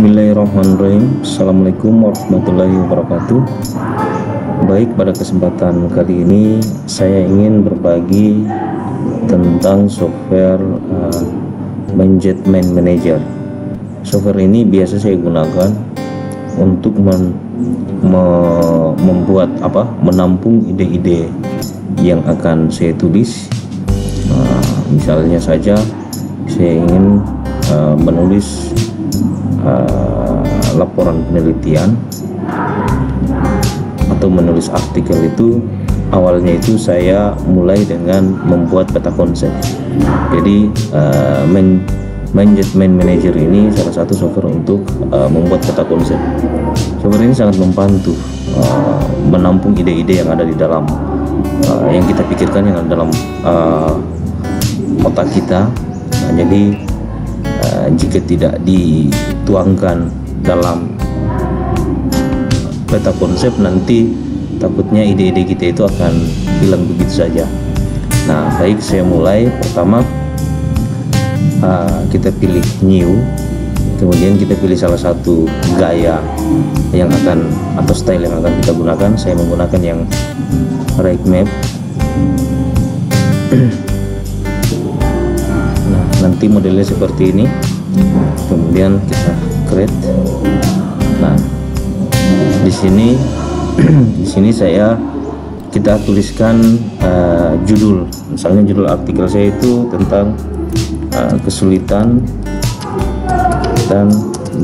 Bismillahirrahmanirrahim. Assalamualaikum warahmatullahi wabarakatuh. Baik, pada kesempatan kali ini saya ingin berbagi tentang software Management Manager. Software ini biasa saya gunakan untuk menampung ide-ide yang akan saya tulis. Misalnya saja saya ingin menulis laporan penelitian atau menulis artikel. Itu awalnya itu saya mulai dengan membuat peta konsep. Jadi Management Manager ini salah satu software untuk membuat peta konsep. Software ini sangat membantu menampung ide-ide yang ada di dalam yang kita pikirkan, yang ada dalam otak kita. Jadi jika tidak dituangkan dalam peta konsep, nanti takutnya ide-ide kita itu akan hilang begitu saja. Nah, baik, saya mulai. Pertama, kita pilih new, kemudian kita pilih salah satu gaya yang akan atau style yang akan kita gunakan. Saya menggunakan yang right map. Nah, nanti modelnya seperti ini. Kemudian kita create. Nah, di sini kita tuliskan judul. Misalnya judul artikel saya itu tentang kesulitan dan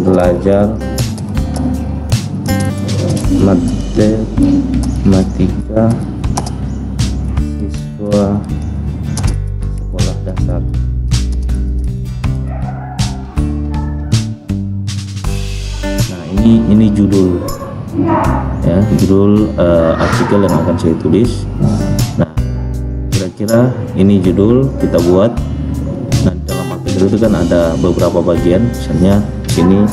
belajar matematika siswa sekolah dasar. Nah, ini judul ya, judul artikel yang akan saya tulis. Nah, kira-kira ini judul kita buat. Nah, dalam artikel itu kan ada beberapa bagian, misalnya sini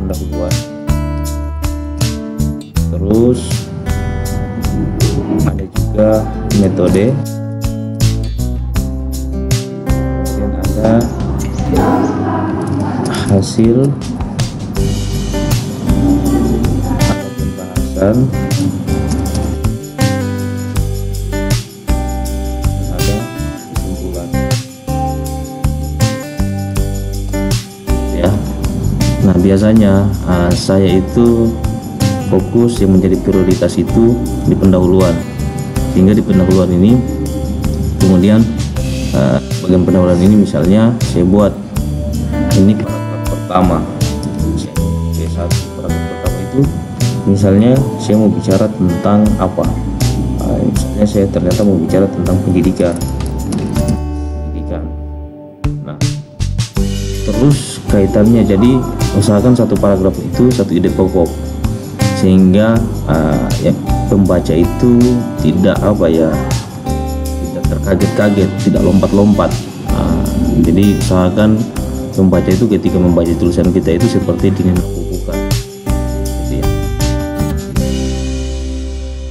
pendahuluan, terus ada juga metode, kemudian ada hasil atau pembahasan, ada kesimpulan ya. Nah, biasanya saya itu fokus yang menjadi prioritas itu di pendahuluan, sehingga di pendahuluan ini kemudian bagian pendahuluan ini misalnya saya buat ini paragraf pertama. Satu paragraf pertama itu misalnya saya mau bicara tentang apa, misalnya saya ternyata mau bicara tentang pendidikan. Nah, terus kaitannya, jadi usahakan satu paragraf itu satu ide pokok, sehingga ya, pembaca itu tidak tidak terkaget-kaget, tidak lompat-lompat. Jadi usahakan pembaca itu ketika membaca tulisan kita itu seperti dengan bukan gitu ya.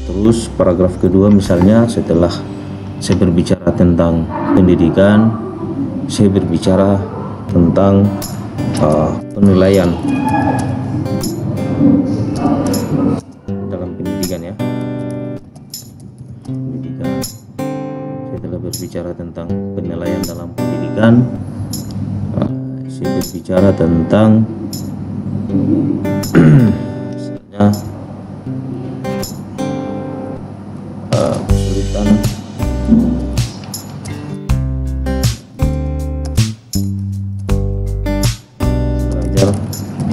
Terus paragraf kedua, misalnya setelah saya berbicara tentang pendidikan, saya berbicara tentang penilaian dalam pendidikan ya. Saya telah berbicara tentang penilaian dalam pendidikan. Saya berbicara tentang misalnya kesulitan belajar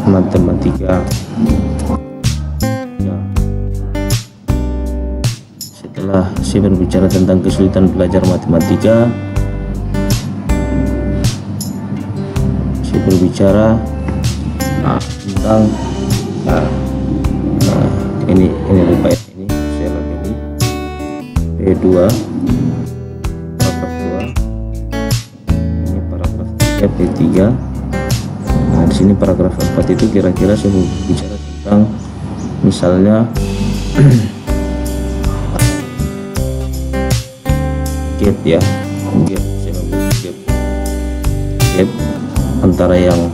matematika. Nah, setelah saya berbicara tentang kesulitan belajar matematika, saya berbicara tentang ini lupa ya, ini saya labeli P2 paragraf 2, ini paragraf 3 P3. Nah, di sini paragraf 4 itu kira-kira saya mau bicara tentang misalnya gap ya, gap antara yang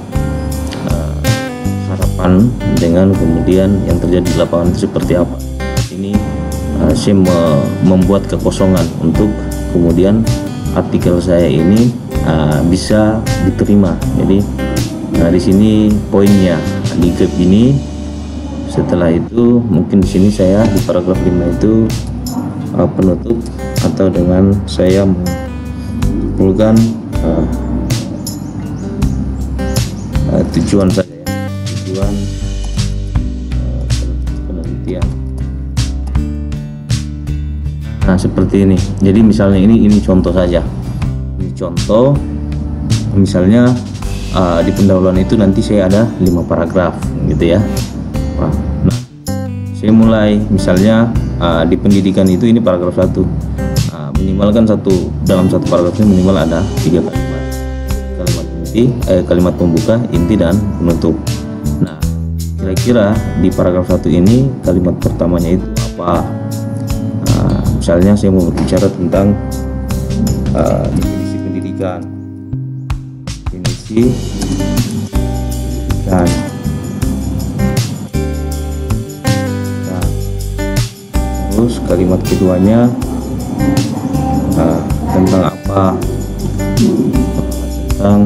harap relevan dengan kemudian yang terjadi di lapangan itu seperti apa. Ini saya membuat kekosongan untuk kemudian artikel saya ini bisa diterima. Jadi di sini poinnya di gap ini. Setelah itu mungkin di sini saya di paragraf 5 itu penutup, atau dengan saya menyimpulkan tujuan saya, tujuan penelitian. Nah seperti ini. Jadi misalnya ini contoh saja. Ini contoh. Misalnya di pendahuluan itu nanti saya ada 5 paragraf gitu ya. Nah, saya mulai misalnya di pendidikan itu ini paragraf 1. Minimal kan dalam satu paragraf ini minimal ada 3 kalimat. Kalimat inti, kalimat pembuka, inti, dan penutup. Nah, kira-kira di paragraf 1 ini kalimat pertamanya itu apa? Misalnya saya mau berbicara tentang definisi pendidikan. Definisi pendidikan. Nah, terus kalimat keduanya tentang apa? Tentang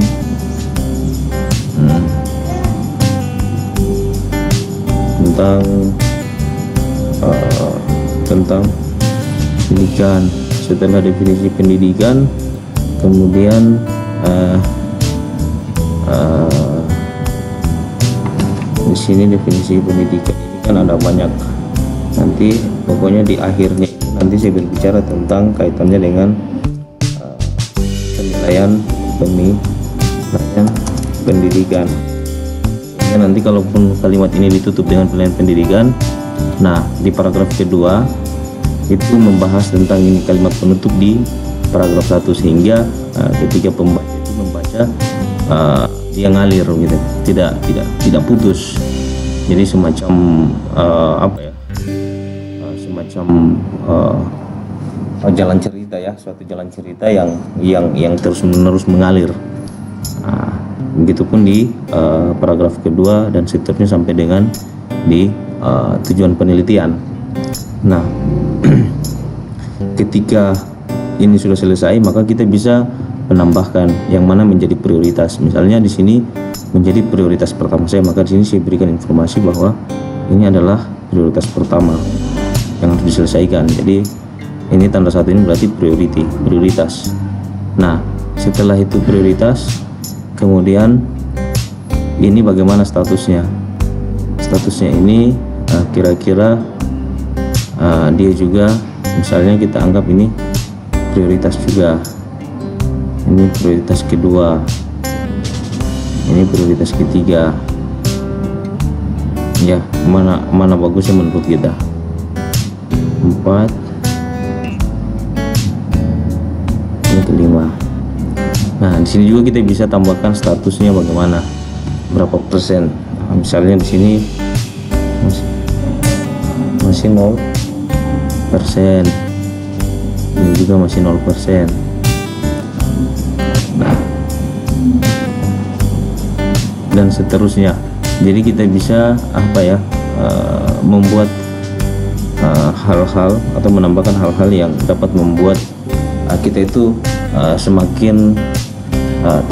pendidikan. Setelah definisi pendidikan, kemudian di sini definisi pendidikan ini kan ada banyak. Nanti pokoknya di akhirnya nanti saya berbicara tentang kaitannya dengan penilaian pendidikan. Ya, nanti kalaupun kalimat ini ditutup dengan penilaian pendidikan, nah di paragraf kedua itu membahas tentang ini kalimat penutup di paragraf 1, sehingga ketika pembaca itu membaca dia ngalir gitu, tidak putus. Jadi semacam semacam jalan cerita ya, suatu jalan cerita yang terus-menerus mengalir. Begitupun di paragraf kedua dan seterusnya sampai dengan di tujuan penelitian. Nah, ketika ini sudah selesai, maka kita bisa menambahkan yang mana menjadi prioritas. Misalnya di sini menjadi prioritas pertama saya, maka di sini saya berikan informasi bahwa ini adalah prioritas pertama yang harus diselesaikan. Jadi ini tanda satu ini berarti prioritas. Nah, setelah itu prioritas, kemudian ini bagaimana statusnya? Statusnya ini kira-kira dia juga, misalnya kita anggap ini prioritas juga. Ini prioritas kedua. Ini prioritas ketiga. Ya, mana bagusnya menurut kita? 4. Ini kelima. Nah, di sini juga kita bisa tambahkan statusnya bagaimana, berapa persen. Nah, misalnya di sini masih 0%. Ini juga masih 0%. Nah, dan seterusnya. Jadi kita bisa membuat hal-hal atau menambahkan hal-hal yang dapat membuat kita itu semakin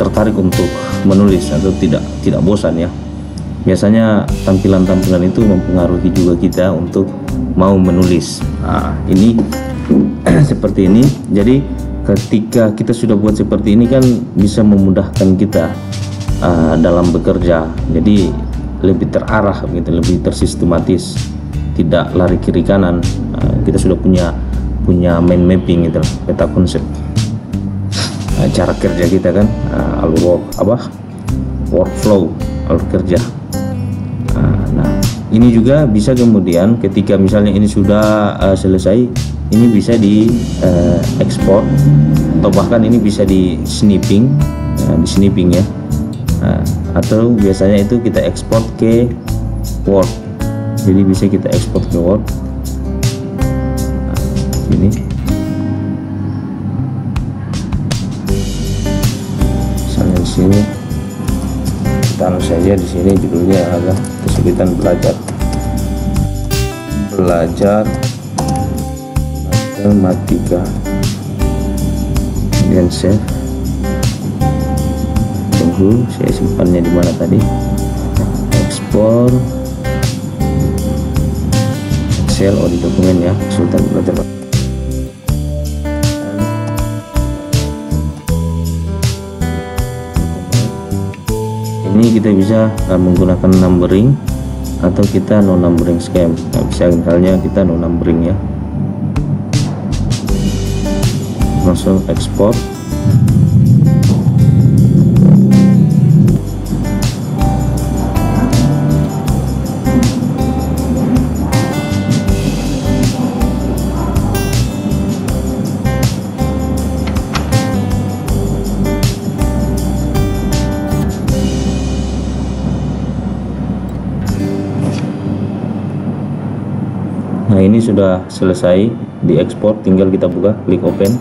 tertarik untuk menulis atau tidak bosan ya. Biasanya tampilan-tampilan itu mempengaruhi juga kita untuk mau menulis. Ini seperti ini. Jadi ketika kita sudah buat seperti ini kan bisa memudahkan kita dalam bekerja. Jadi lebih terarah gitu, lebih tersistematis, tidak lari kiri kanan. Kita sudah punya mind mapping gitu, peta konsep cara kerja kita kan, workflow alur kerja. Nah, ini juga bisa kemudian ketika misalnya ini sudah selesai, ini bisa di ekspor atau bahkan ini bisa di snipping ya. Atau biasanya itu kita ekspor ke Word. Jadi bisa kita ekspor ke Word. Ini misalnya di sini, taruh saja di sini judulnya adalah kesulitan belajar matematika. Kemudian save, tunggu saya simpannya di mana tadi, ekspor Excel di dokumen ya, kesulitan belajar. Ini kita bisa menggunakan numbering atau kita no numbering scheme. Nah, bisa misalnya kita no numbering ya, langsung ekspor. Nah, ini sudah selesai diekspor, tinggal kita buka, klik open.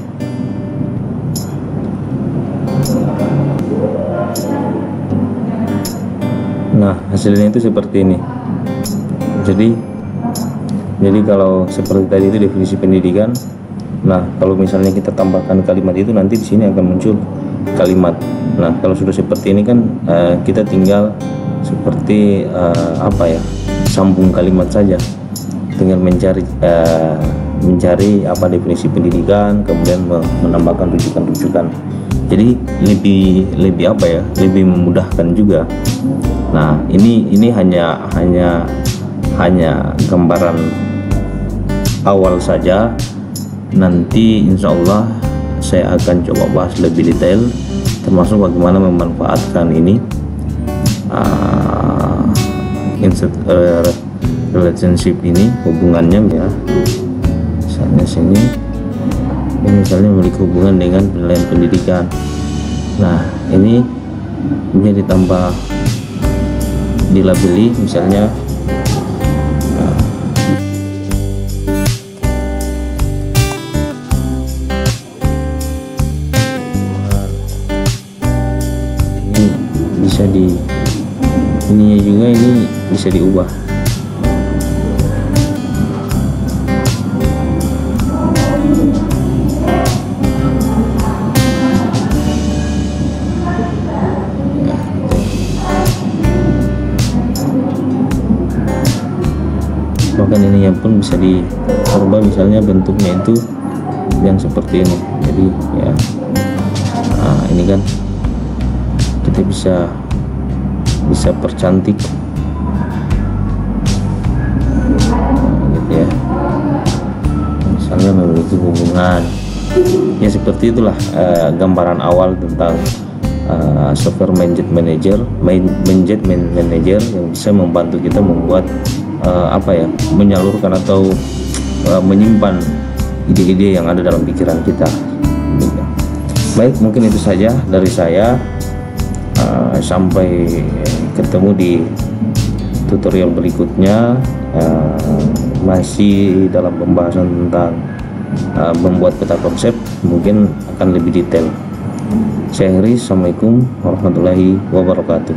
Nah, hasilnya itu seperti ini. Jadi kalau seperti tadi itu definisi pendidikan. Nah, kalau misalnya kita tambahkan kalimat itu, nanti di sini akan muncul kalimat. Nah, kalau sudah seperti ini kan kita tinggal seperti sambung kalimat saja. Tinggal mencari apa definisi pendidikan, kemudian menambahkan rujukan-rujukan. Jadi lebih memudahkan juga. Nah, ini hanya gambaran awal saja. Nanti insya Allah saya akan coba bahas lebih detail, termasuk bagaimana memanfaatkan ini relationship ini, hubungannya ya. Misalnya sini ini misalnya memiliki hubungan dengan penilaian pendidikan. Nah, ini bisa ditambah dilabeli misalnya ini bisa ininya juga, ini bisa diubah. Bahkan ininya pun bisa diubah, misalnya bentuknya itu yang seperti ini. Jadi ya, nah ini kan kita bisa percantik gitu ya, misalnya memiliki hubungan ya, seperti itulah gambaran awal tentang software manager yang bisa membantu kita membuat menyalurkan atau menyimpan ide-ide yang ada dalam pikiran kita. Baik, mungkin itu saja dari saya. Sampai ketemu di tutorial berikutnya, masih dalam pembahasan tentang membuat peta konsep, mungkin akan lebih detail. Saya Heri, assalamualaikum warahmatullahi wabarakatuh.